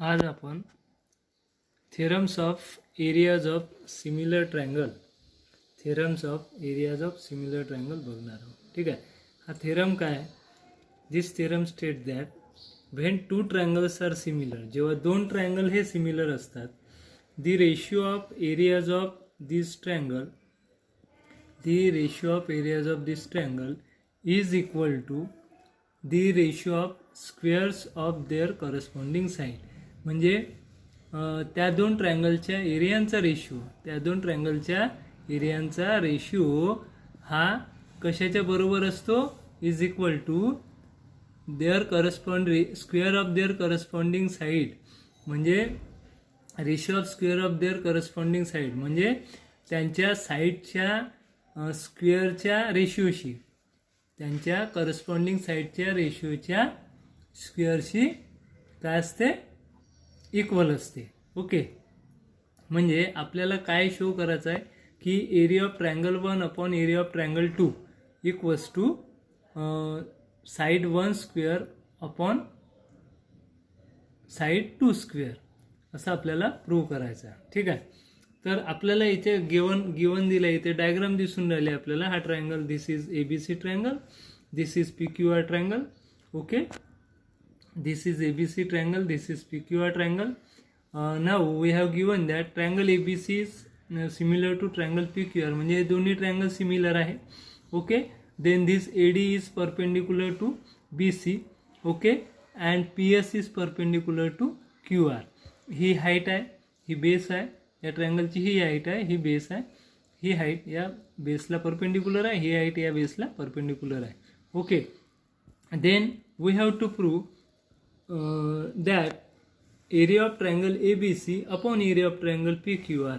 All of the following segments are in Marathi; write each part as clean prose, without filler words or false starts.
आज आपण theorems of areas of similar triangle बघणार आहोत. ठीक आहे. हा थेरम काय? This theorem state that when two triangles are similar, जेव्हा दोन ट्रायंगल हे सिमिलर असतात, the ratio of areas of this triangle is equal to the ratio of squares of their corresponding side. म्हणजे त्या दोन ट्रायंगलच्या एरियांचा रेशिओ हा कशाच्या बरोबर असतो? Is equal to square of their corresponding side. म्हणजे ratio of square of their corresponding side म्हणजे त्यांच्या साईडच्या स्क्वेअरच्या रेशिओशी, त्यांच्या करस्पॉन्डिंग साईडच्या रेशिओच्या स्क्वेअरशी काय असते? इक्वल असते. ओके. म्हणजे आपल्याला काय शो करायचं आहे की area of triangle 1 upon area of triangle 2 equals to side 1 square upon side 2 square असं आपल्याला प्रूव्ह करायचं आहे. ठीक आहे. तर आपल्याला इथे गिवन दिलं, इथे डायग्राम दिसून राहिले आपल्याला. हा triangle, this is ABC triangle, this is PQR triangle. Okay. This is ABC triangle, this is PQR triangle. Now we have given that triangle ABC is similar to triangle PQR. म्हणजे हे दोन्ही ट्रायंगल सिमिलर आहे. Okay. Then this AD is perpendicular to BC. Okay. And PS is perpendicular to QR. He height आहे, ही बेस आहे. या ट्रायंगलची ही हाईट आहे, ही बेस आहे. ही हाईट या बेसला परपेंडिक्युलर आहे, ही हाईट या बेसला परपेंडिक्युलर आहे. Okay. Then we have to prove that area of triangle ABC upon area of triangle PQR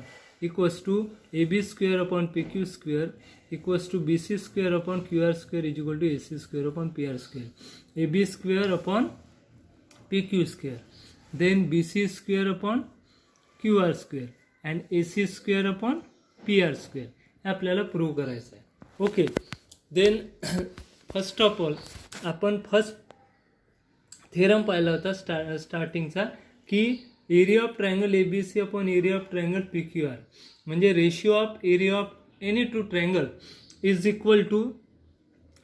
equals to AB square upon PQ square equals to BC square upon QR square is equal to AC square upon PR square. AB square upon PQ square, then BC square upon QR square and AC square upon PR square हे आपल्याला प्रूव्ह करायचं आहे. Okay. Then first of all आपण फर्स्ट थेरम पाहिला होता स्टार्टिंगचा की area of triangle ABC upon area of triangle PQR म्हणजे ratio of area of any two triangle is equal to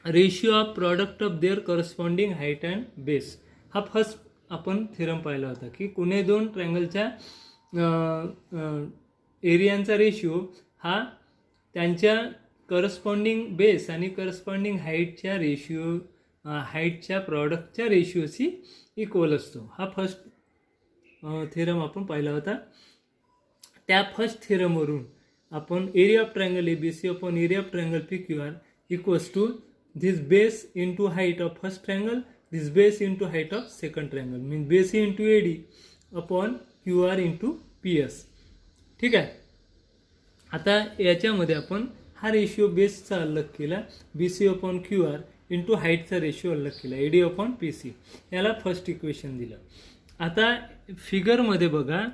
ratio of product of their corresponding height and base. हा फर्स्ट आपण थेरम पाहिला होता की कोणी दोन ट्रायंगलच्या एरियांचा रेशिओ हा त्यांच्या करस्पॉन्डिंग बेस आणि करस्पॉन्डिंग हाईटच्या प्रॉडक्टच्या रेशिओशी इक्वल असतो. हा फर्स्ट थेरम आपण पाहिला होता. त्या फर्स्ट थेरमवरून आपण area of triangle ABC upon area of triangle PQR equals to this base into height of first triangle, this base into height of second triangle, mean base into AD upon QR into PS. ठीक आहे. आता याच्यामध्ये आपण हा रेशिओ बेसचा अलग केला, BC अपॉन QR इंटू हाईटचा रेशिओ अलग केला, AD अपॉन PC. याला फर्स्ट इक्वेशन दिलं. आता फिगरमध्ये बघा,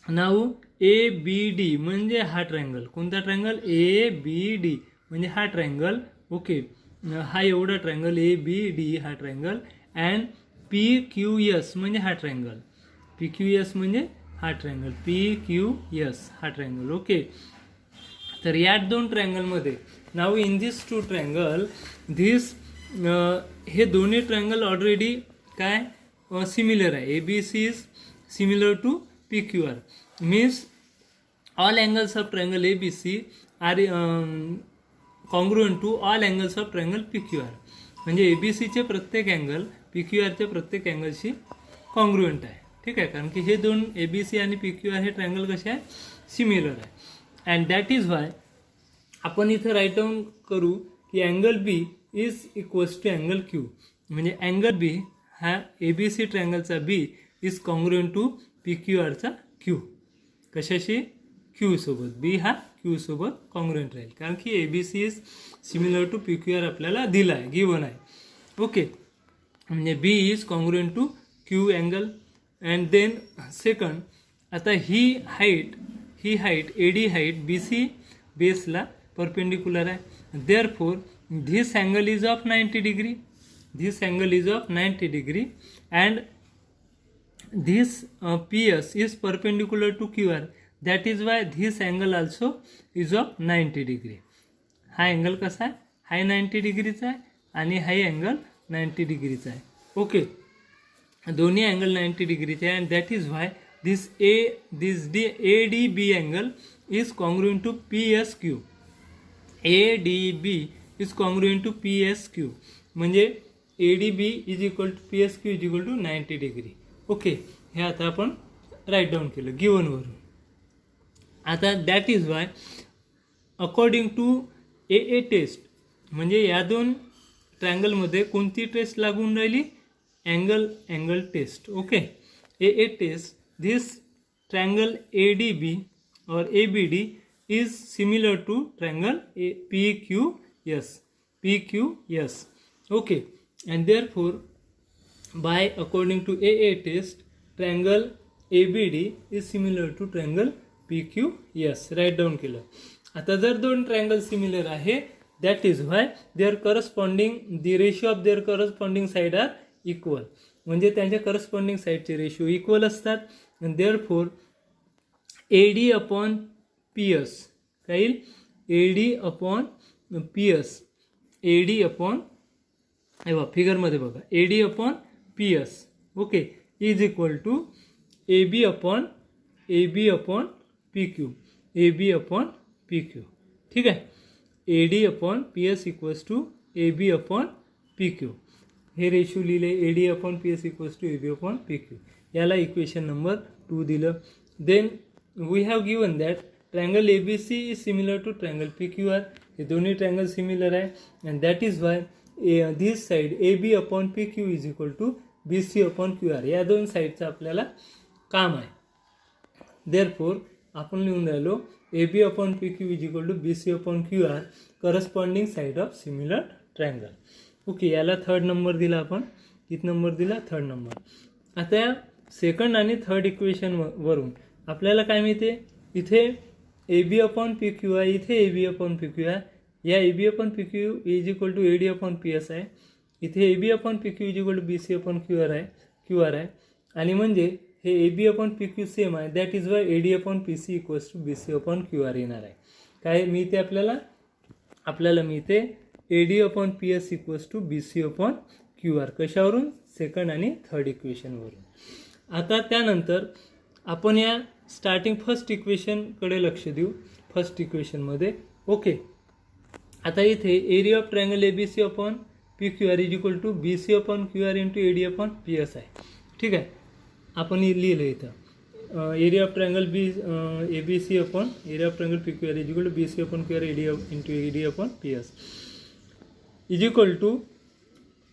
नाव ABD म्हणजे हा ट्रायंगल. कोणता ट्रायंगल? ABD म्हणजे हा ट्रायंगल. ओके. हा एवढा ट्रायंगल ABD हा ट्रायंगल अँड PQS म्हणजे हा ट्रायंगल. PQS म्हणजे हा ट्रायंगल, PQS हा ट्रायंगल. ओके. तर या दोन ट्रायंगलमध्ये now in this two triangle हे दोन्ही ट्रायंगल ऑलरेडी काय सिमिलर आहे. ABC is similar to PQR means all angles of triangle ABC are congruent to all angles of triangle PQR. म्हणजे ABCचे प्रत्येक अँगल PQRचे प्रत्येक अँगलशी कॉन्ग्रुएंट आहे. ठीक आहे. कारण की हे दोन ABC आणि PQR हे ट्रायंगल कसे आहे? सिमिलर आहे. अँड दॅट इज वाय आपण इथं राईट डाऊन करू की angle B is equals to angle Q. म्हणजे अँगल B हा ABC ट्रायंगलचा B इज कॉन्ग्रुएंट टू PQRचा Q. कशाशी? Q सोबत. B हा Q सोबत कॉन्ग्रुएंट राहील कारण की ABC is similar to PQR आपल्याला दिला आहे, गिवन आहे. ओके. म्हणजे B is congruent to Q angle. And then second, आता ही हाईट AD हाईट BC बेसला परपेंडिक्युलर आहे. Therefore this angle is of 90 degree. and this PS is perpendicular to QR. That is why this angle also is of 90 degree. हा अँगल कसा आहे, हाही 90 डिग्रीचा आहे आणि हाही अँगल 90 डिग्रीचा आहे. ओके, दोन्ही अँगल 90 डिग्रीचे आहे. And that is why this ADB angle is congruent to PSQ. ADB is congruent to PSQ म्हणजे ADB is equal to PSQ is equal to 90 degree. Okay, हे आता आपण राईट डाऊन केलं गिवनवरून. आता that is why according to AA test म्हणजे या दोन ट्रायंगलमध्ये कोणती टेस्ट लागून राहिली, angle test. Okay, AA test this triangle ADB और ABD is similar to triangle PQS. Okay, and therefore by according to AA test triangle ABD is similar to triangle PQS. Write down केलं. आता जर दोन ट्रायंगल सिमिलर आहे that is why their corresponding the ratio of their corresponding side are equal. म्हणजे त्यांच्या करस्पॉन्डिंग साईडचे रेशिओ इक्वल असतात. आणि देअरफोर AD अपॉन PS काय येईल, AD upon PS, AD upon हे बघा फिगरमध्ये बघा AD upon PS okay is equal to AB upon PQ, AB upon PQ. ठीक आहे, AD upon PS equals to AB upon PQ. हे रेशो लिहिले AD upon PS equals to AB upon PQ. याला इक्वेशन नंबर 2 दिलं. Then we have given that triangle ABC is similar to triangle PQR. हे दोन्ही ट्रायंगल सिमिलर आहे and that is why this side AB upon PQ is equal to BC upon QR. या दोन साईडचं आपल्याला काम आहे. देअरफोर आपण लिहून राहिलो AB upon PQ is equal to BC upon QR corresponding side of similar triangle. Okay, याला 3rd नंबर दिला आपण. किती नंबर दिला, 3rd नंबर. आता या 2nd आणि 3rd इक्वेशन वरून आपल्याला काय मिळते, इथे AB अपॉन PQ आहे, इथे AB अपॉन PQ आहे. या AB upon PQ is equal to AD upon PS आहे. इथे AB upon PQ is equal to BC upon QR आहे. आणि म्हणजे हे AB अपॉन PQ सेम आहे. That is why AD upon PC equals to BC upon QR येणार आहे. काय मिळते आपल्याला मिळते AD upon PS equals to BC upon QR. कशावरून, 2nd आणि 3rd इक्वेशनवरून. आता त्यानंतर आपण या स्टार्टिंग फर्स्ट इक्वेशनकडे लक्ष देऊ. फर्स्ट इक्वेशनमध्ये ओके, आता इथे area of triangle ABC upon PQR is equal to BC upon QR into AD upon PS आहे. ठीक आहे, आपण लिहिलं इथं area of triangle ABC upon area of triangle PQR is equal to BC upon QR into AD upon PS is equal to.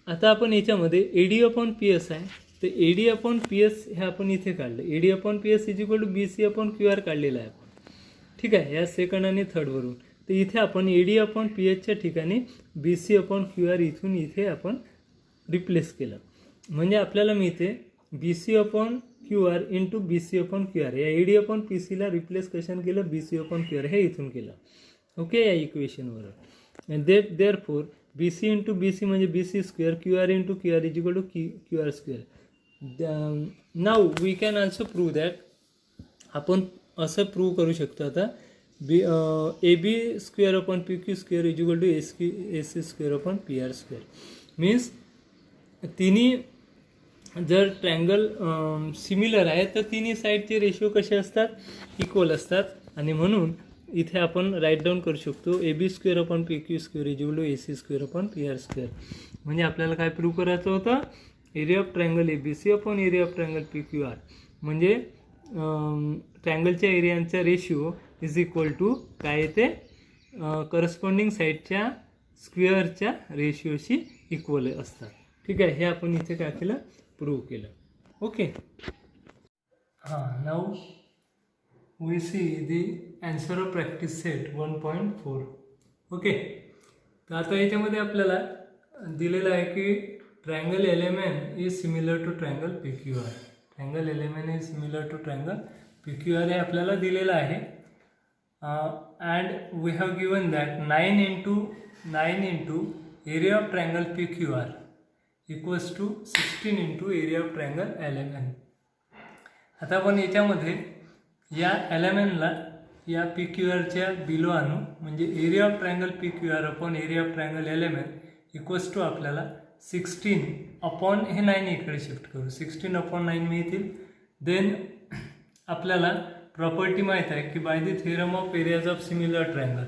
आता आपण याच्यामध्ये AD अपॉन PS आहे तर AD अपॉन PS हे आपण इथे काढलं. AD upon PS is equal to BC upon QR काढलेलं आहे आपण. ठीक आहे, या 2nd आणि 3rd वरून. तर इथे आपण AD अपॉन PSच्या ठिकाणी BC अपॉन QR इथून इथे आपण रिप्लेस केलं. म्हणजे आपल्याला मिळते BC upon QR into BC upon QR. या AD अपॉन PCला रिप्लेस कशाने केलं, BC अपॉन QR हे इथून केलं. ओके, या इक्वेशनवर. And therefore BC into BC म्हणजे BC square, QR into QR is equal to QR square. Now we can also prove that. आपण असं प्रूव्ह करू शकतो आता AB square upon PQ square is equal to AC square upon PR square. Means तिन्ही जर ट्रायंगल सिमिलर आहे तर तिन्ही साईडचे रेशिओ कसे असतात, इक्वल असतात. आणि म्हणून इथे आपण राईट डाऊन करू शकतो AB square upon PQ square is equal to AC square upon PR square. म्हणजे आपल्याला काय प्रूव्ह करायचं होतं, area of triangle ABC upon area of triangle PQR म्हणजे ट्रायंगलच्या एरियांचा रेशिओ इज इक्वल टू काय येते, करस्पॉन्डिंग साईडच्या स्क्वेअरच्या रेशिओशी इक्वल असतात. ठीक आहे, हे आपण इथे काय केलं, प्रूव्ह केलं. ओके, हां, now we see the answer of practice set 1.4. Okay, तर आता याच्यामध्ये आपल्याला दिलेलं आहे की triangle LMN is similar to triangle PQR. Triangle LMN is similar to triangle PQR हे आपल्याला दिलेलं आहे. And we have given that 9 into area of triangle PQR equals to 16 into area of triangle LMN. आता आपण याच्यामध्ये या एलिमेंटला या पी क्यू आरच्या बिलो आणू, म्हणजे area of triangle P Q R upon area of triangle LMN equals to आपल्याला 16 अपॉन हे 9 इकडे शिफ्ट करू, 16 अपॉन 9 मिळतील. देन आपल्याला प्रॉपर्टी माहीत आहे की by the theorem of areas of similar triangle,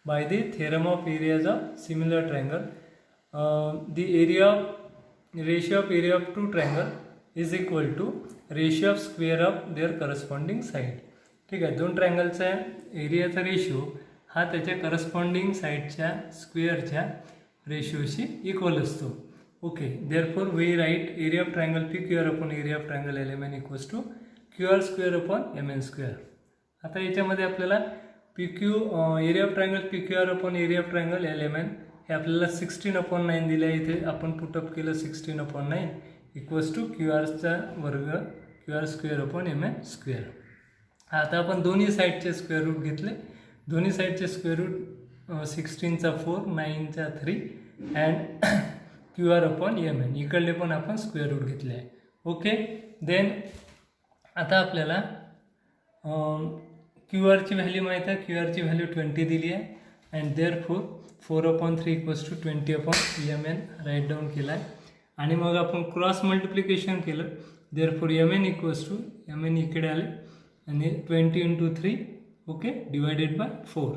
by the theorem of areas of similar triangle the area of ratio of area of two triangle is equal to ratio of square of their corresponding side. ठीक आहे, दोन ट्रायंगलचा एरियाचा रेशिओ हा त्याच्या करस्पॉन्डिंग साईडच्या स्क्वेअरच्या रेशिओशी इक्वल असतो. Okay, therefore we write area of triangle P Q R upon area of triangle LMN equals to Q R square upon M N square. आता याच्यामध्ये आपल्याला P Q area of triangle P Q R upon area of triangle LMN हे आपल्याला 16 अपॉन 9 दिलं आहे. इथे आपण पुटअप केलं 16 अपॉन 9 इक्वल्स टू क्यू आरचा वर्ग Q R square upon M N square. आता आपण दोन्ही साईडचे स्क्वेअर रूट घेतले, दोन्ही साईडचे स्क्वेअर रूट 16चा 4 9चा 3 and Q R upon M N इकडले पण आपण स्क्वेअर रूट घेतले आहे. ओके, देन आता आपल्याला क्यू आरची व्हॅल्यू माहीत आहे, क्यू आरची व्हॅल्यू 20 दिली आहे and therefore 4/3 equals to 20 upon M N right down केला आहे. आणि मग आपण क्रॉस मल्टिप्लिकेशन केलं, therefore M N equals to M N इकडे आले आणि 20 × 3 okay divided by 4,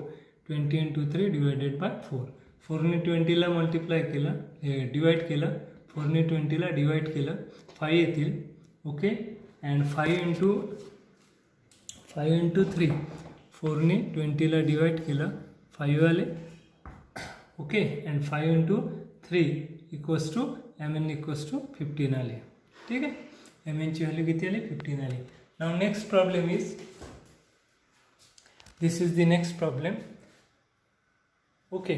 20 × 3 divided by 4. 4ने 20ला मल्टिप्लाय केलं, हे डिवाईड केलं, 4ने 20ला डिवाईड केलं 5 येतील. ओके, अँड 5 × 3 4ने 20ला डिवाईड केलं 5 आले. Okay, and 5 × 3 equals to M N equals to 15 आले. ठीक आहे, एम एनची व्हॅल्यू किती आली? 15 आली. Now next problem is, this is the next problem. Okay,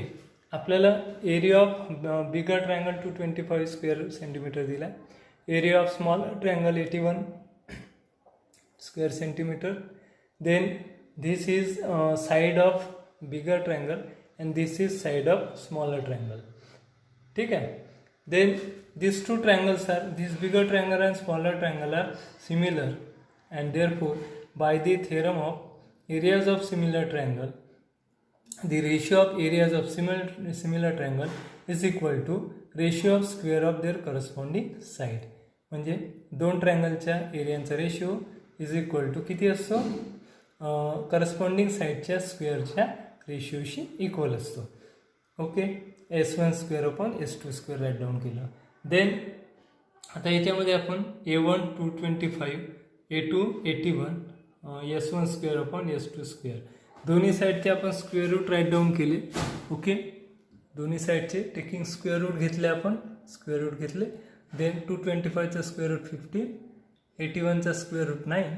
आपल्याला area of bigger triangle 225 square centimetre दिला, area of small triangle 81 square centimetre. Then this is side of bigger triangle and this is side of smaller triangle. ठीक आहे, then this two triangles are, this bigger triangle and smaller triangle are similar. And therefore, by the theorem of areas of similar triangle, the ratio of areas of similar triangle is equal to ratio of square of their corresponding side. म्हणजे दोन ट्रायंगलच्या एरियांचा रेशिओ इज इक्वल टू किती असतो? करस्पॉन्डिंग साईडच्या स्क्वेअरच्या रेशिओशी इक्वल असतो. Okay, S1 square upon S2 square write down केलं. देन आता याच्यामध्ये आपण A1 225 A2 81 S1 square upon S2 square दोन्ही साईडचे आपण स्क्वेअर रूट राईट डाऊन केले. ओके, दोन्ही साईडचे टेकिंग स्क्वेअर रूट घेतले, आपण स्क्वेअर रूट घेतले. देन 225चा स्क्वेअर रूट 15, 81चा स्क्वेअर रूट 9,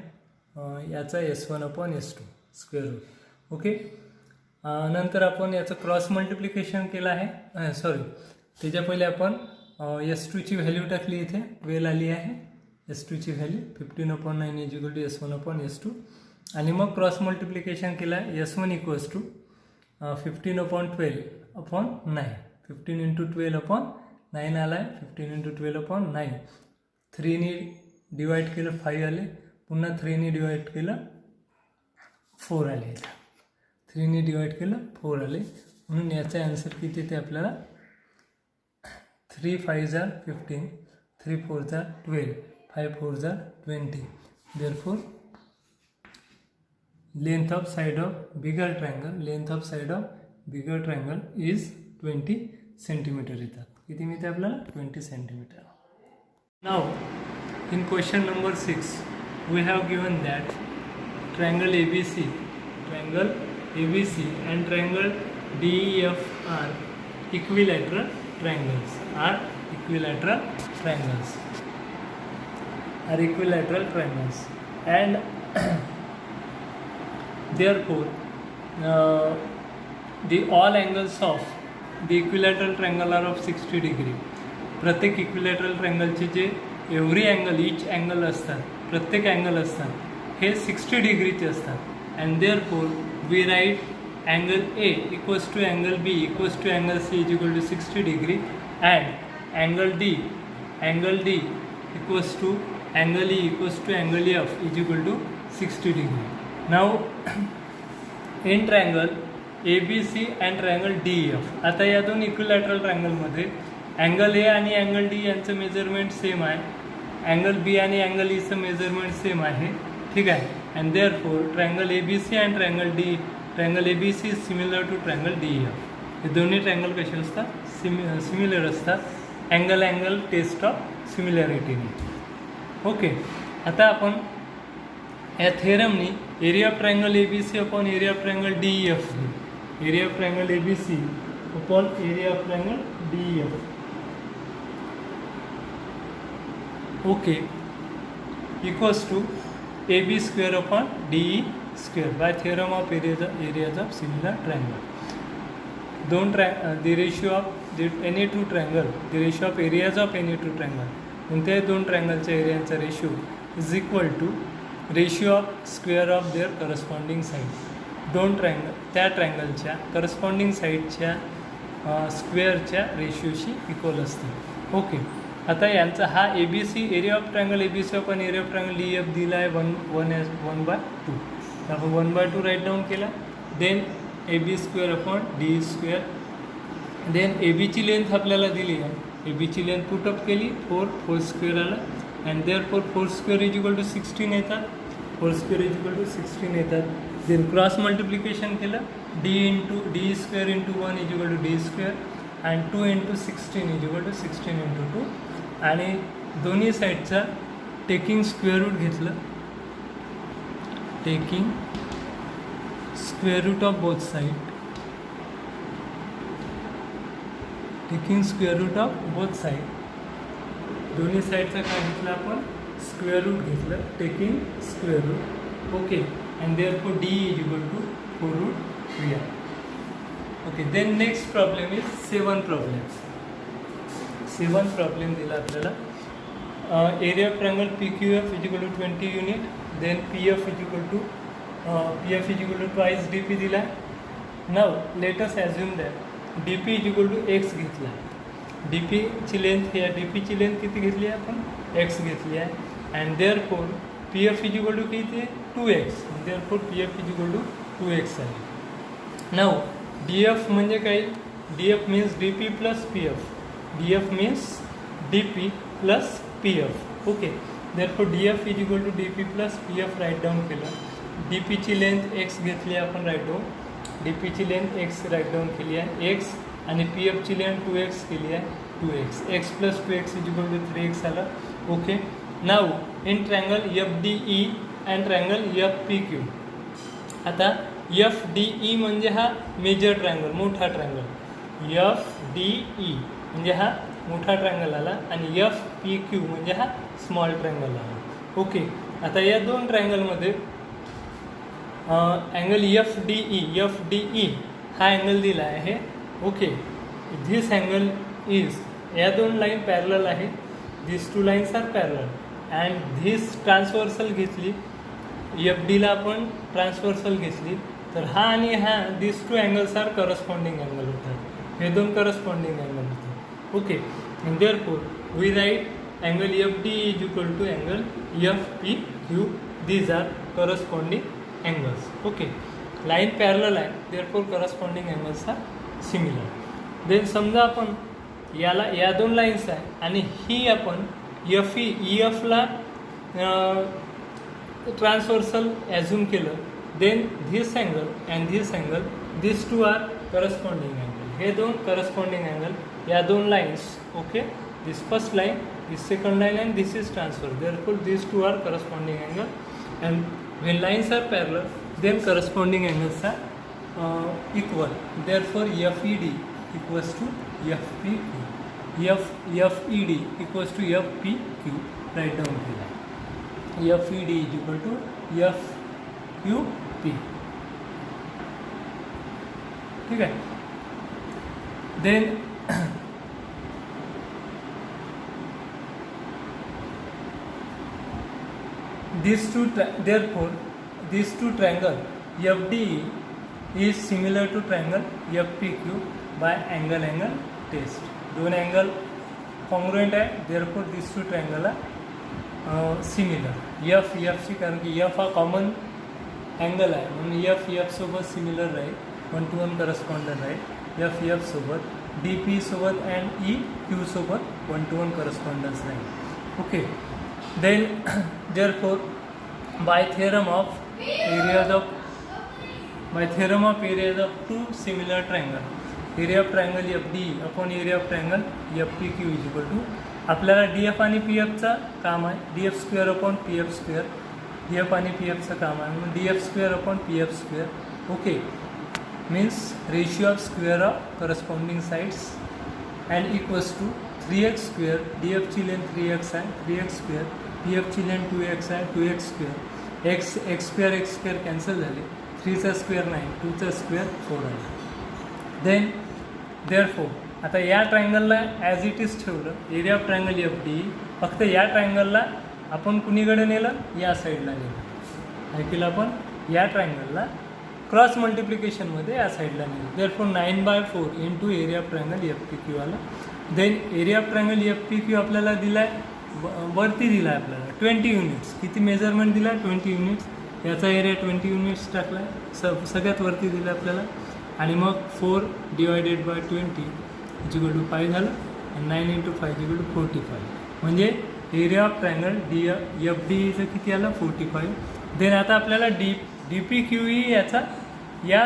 याचा S1 upon S2 square root. Okay, नंतर आपण याचं क्रॉस मल्टिप्लिकेशन केलं आहे, सॉरी त्याच्या पहिले आपण S2ची व्हॅल्यू टाकली, इथे 12 आली आहे. S2ची value 15 upon 9 is equal to S1 upon S2 आणि मग क्रॉस मल्टिप्लिकेशन केला, S1 equals to 15 upon 12 upon 9, 15 × 12 upon 9 आला आहे, 15 × 12 अपॉन 9. 3ने डिवाईड केलं 5 आले, पुन्हा 3ने डिवाईड केलं 4 आले, 3ने डिवाईड केलं 4 आले. म्हणून याचा आन्सर किती ते आपल्याला 3 5 are 15, 3 4 are 12, 5 4 are 20. Therefore, length of side of bigger triangle is 20 centimeter येतात. किती मिळते आपल्याला? 20 centimeter. Now, in question number 6, we have given that triangle ABC and triangle DEF are equilateral triangles. And therefore the all angles of the equilateral triangle are of 60 degree. प्रत्येक इक्विलॅटरल ट्रायंगलचे जे एव्हरी अँगल, इच अँगल असतात, प्रत्येक अँगल असतात हे 60 डिग्रीचे असतात. And therefore we right angle A equals to angle B equals to angle C is equal to 60 degree and angle D equals to angle E equals to angle F is equal to 60 degree. Now in triangle ABC and triangle DEF, आता या दोन इक्विलॅटरल ट्रायंगलमध्ये अँगल ए आणि अँगल डी यांचं मेजरमेंट सेम आहे, अँगल बी आणि अँगल ईचं मेजरमेंट सेम आहे, ठीक आहे. And therefore triangle ABC and triangle ABC is similar to triangle DEF. हे दोन्ही ट्रायंगल कसे असतात, सिमिलर असतात, अँगल टेस्ट ऑफ सिमिलॅरिटीने. ओके, आता आपण या थेरमनी area of triangle ABC upon area of triangle DEF, area of triangle ABC upon area of triangle DEF, okay, equals to AB square upon DE square by theorem of areas of similar triangle. दोन the ratio of any two triangle, the ratio of areas of any two triangle, कोणत्याही दोन ट्रायंगलच्या एरियांचा ratio is equal to ratio of square of their corresponding side. दोन ट्रायंगल त्या ट्रायंगलच्या करस्पॉन्डिंग साईडच्या स्क्वेअरच्या रेशिओशी इक्वल असते. ओके, आता यांचा हा ABC area of triangle ABC आपण एरिया ऑफ ट्रायंगल DEF दिला आहे 1/2. आपण 1/2 राईट डाऊन केला. Then AB square upon DE square. Then ABची लेंथ आपल्याला दिली आहे, ABची लेंथ पुटअप केली, 4 स्क्वेअर आला. And therefore 4 square is equal to 16 येतात, 4 स्क्वेअर इज इक्वल टू 16 येतात. देन क्रॉस मल्टिप्लिकेशन केलं, DE square into 1 is equal to D square and 2 into 16 is equal to 16 into 2. आणि दोन्ही साईडचा टेकिंग स्क्वेअर रूट घेतलं, taking square root of both side, taking square root of both side, दोन्ही साईडचा काय घेतलं आपण, स्क्वेअर रूट घेतलं, taking square root. Okay, and therefore DE is equal to 4 root 3. Okay, then next problem is 7 problem दिला आपल्याला. Area of triangle PQF is equal to 20 unit. Then PF is equal to twice DP दिला. Now let us assume that DP is equal to x घेतला. DPची लेंथ, या DPची लेंथ किती घेतली आहे आपण, x घेतली आहे. And therefore PF is equal to किती आहे, 2x. Therefore PF is equal to 2x आहे. नाव DF म्हणजे काय, DF means DP plus PF, DF means DP plus PF. Okay, therefore DF is equal to DP plus PF right down केलं. DPची लेंथ x घेतली आहे आपण राईट डाऊन, DPची लेंथ x राईट डाऊन केली आहे, x, आणि PFची लेंथ 2x केली आहे, 2x. x plus 2x is equal to 3x आला. Okay, now in triangle FDE and triangle FPQ. आता FDE म्हणजे हा मेजर ट्रायंगल, मोठा ट्रायंगल, FDE म्हणजे हा मोठा ट्रायंगल आला, आणि FPQ म्हणजे हा स्मॉल ट्रायंगल आला. ओके, आता या दोन ट्रायंगलमध्ये अँगल FDE हा अँगल दिला आहे. ओके, धिस अँगल इज, या दोन लाईन पॅरलल आहे, this two lines are parallel, and this transversal घेतली, FDला आपण ट्रान्सवर्सल घेतली, तर हा आणि हा this two angles are corresponding angle होतात, हे दोन करस्पॉन्डिंग अँगल होतात. Okay, and therefore we right angle FDE is equal to angle FPQ. These are corresponding angles. Okay, line parallel आहे, therefore corresponding angles are similar. Then समजा आपण याला, या दोन लाईन्स आहे आणि ही आपण EFला ट्रान्सवर्सल ॲझ्युम केलं. Then this angle and this angle, this two are corresponding angle, हे दोन करस्पॉन्डिंग अँगल, या दोन lines. Okay, this first line, this second line, and this is transfer. Therefore this two are corresponding angle, and when lines are parallel then corresponding angles are equal. Therefore FED equals to FPQ, FED equals to FPQ. write down here, FED is equal to FQP. ठीक है. Then therefore these two triangle FDE is similar to triangle FPQ by angle test. दोन अँगल कॉन्ग्रुएंट आहे, therefore these two triangle are similar F एफची, कारण की एफ हा कॉमन अँगल आहे म्हणून एफ एफसोबत सिमिलर राहील, 1 to 1 करस्पॉन्डंट राहील एफ एफसोबत, डी पी सोबत अँड ई क्यू सोबत 1 to 1 करस्पॉन्डन्स राहील. Okay, then therefore by theorem of areas of two similar triangle, area of triangle FD upon area of triangle FPQ is equal to, आपल्याला DF आणि PFचा काम आहे, DF square upon PF square, DF आणि PFचं काम आहे म्हणून DF square upon PF square. Okay, means ratio of square of corresponding sides and equals to 3x square, DFची लेंथ 3x आहे, 3x स्क्वेअर, PFची लेंथ 2x आहे, 2x square, x square cancel झाले, 3चा स्क्वेअर 9, 2चा स्क्वेअर 4 आहे. देन देअरफॉर आता या ट्रायंगलला ॲज इट इज ठेवलं, एरिया ऑफ ट्रायंगल FD, फक्त या ट्रायंगलला आपण कुणीकडे नेलं, या साईडला नेलं, काय केलं आपण, या ट्रायंगलला क्रॉस मल्टिप्लिकेशनमध्ये या साईडला नेलं. Therefore 9/4 into area of triangle FPQ आला. Then area of triangle FPQ आपल्याला दिला आहे, वरती दिला आहे आपल्याला 20 युनिट्स, किती मेजरमेंट दिला, 20 युनिट्स, याचा एरिया 20 युनिट्स टाकला आहे, सगळ्यात वरती दिला आपल्याला. आणि मग 4 डिवायडेड बाय 20 इक्वल टू 5 झालं, आणि 9 into 5 इक्वल टू 45, म्हणजे एरिया ऑफ ट्रायंगल FDचं किती आलं, 45. देन आता आपल्याला DPQE याचा या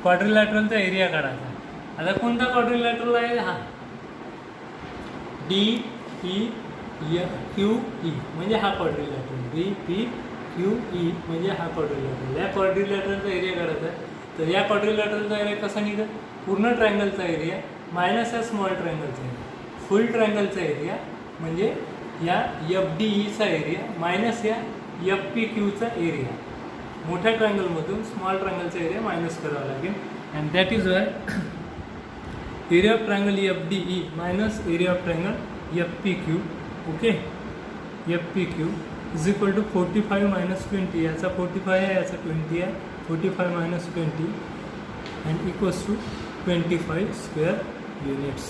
क्वाड्रिलॅटरलचा एरिया काढायचा. आता कोणता क्वाड्रिलॅटरल आहे, हा DPQE म्हणजे हा क्वाड्रिलॅटरल, DPQE म्हणजे हा क्वाड्रिलॅटरल, या क्वाड्रिलॅटरलचा एरिया काढायचा आहे. तर या क्वाड्रिलॅटरलचा एरिया कसा निघेल, पूर्ण ट्रायंगलचा एरिया मायनस या स्मॉल ट्रायंगलचा एरिया, फुल ट्रायंगलचा एरिया म्हणजे या FDEचा एरिया मायनस या FPQचा एरिया. मोठ्या ट्रायंगलमधून स्मॉल ट्रायंगलचा एरिया मायनस करावा लागेल, and that is why area of triangle FDE minus area of triangle FPQ. Okay, FPQ is equal to 45 - 20, याचा 45 आहे, याचा 20 आहे, 45 - 20 and equals to 25 square units.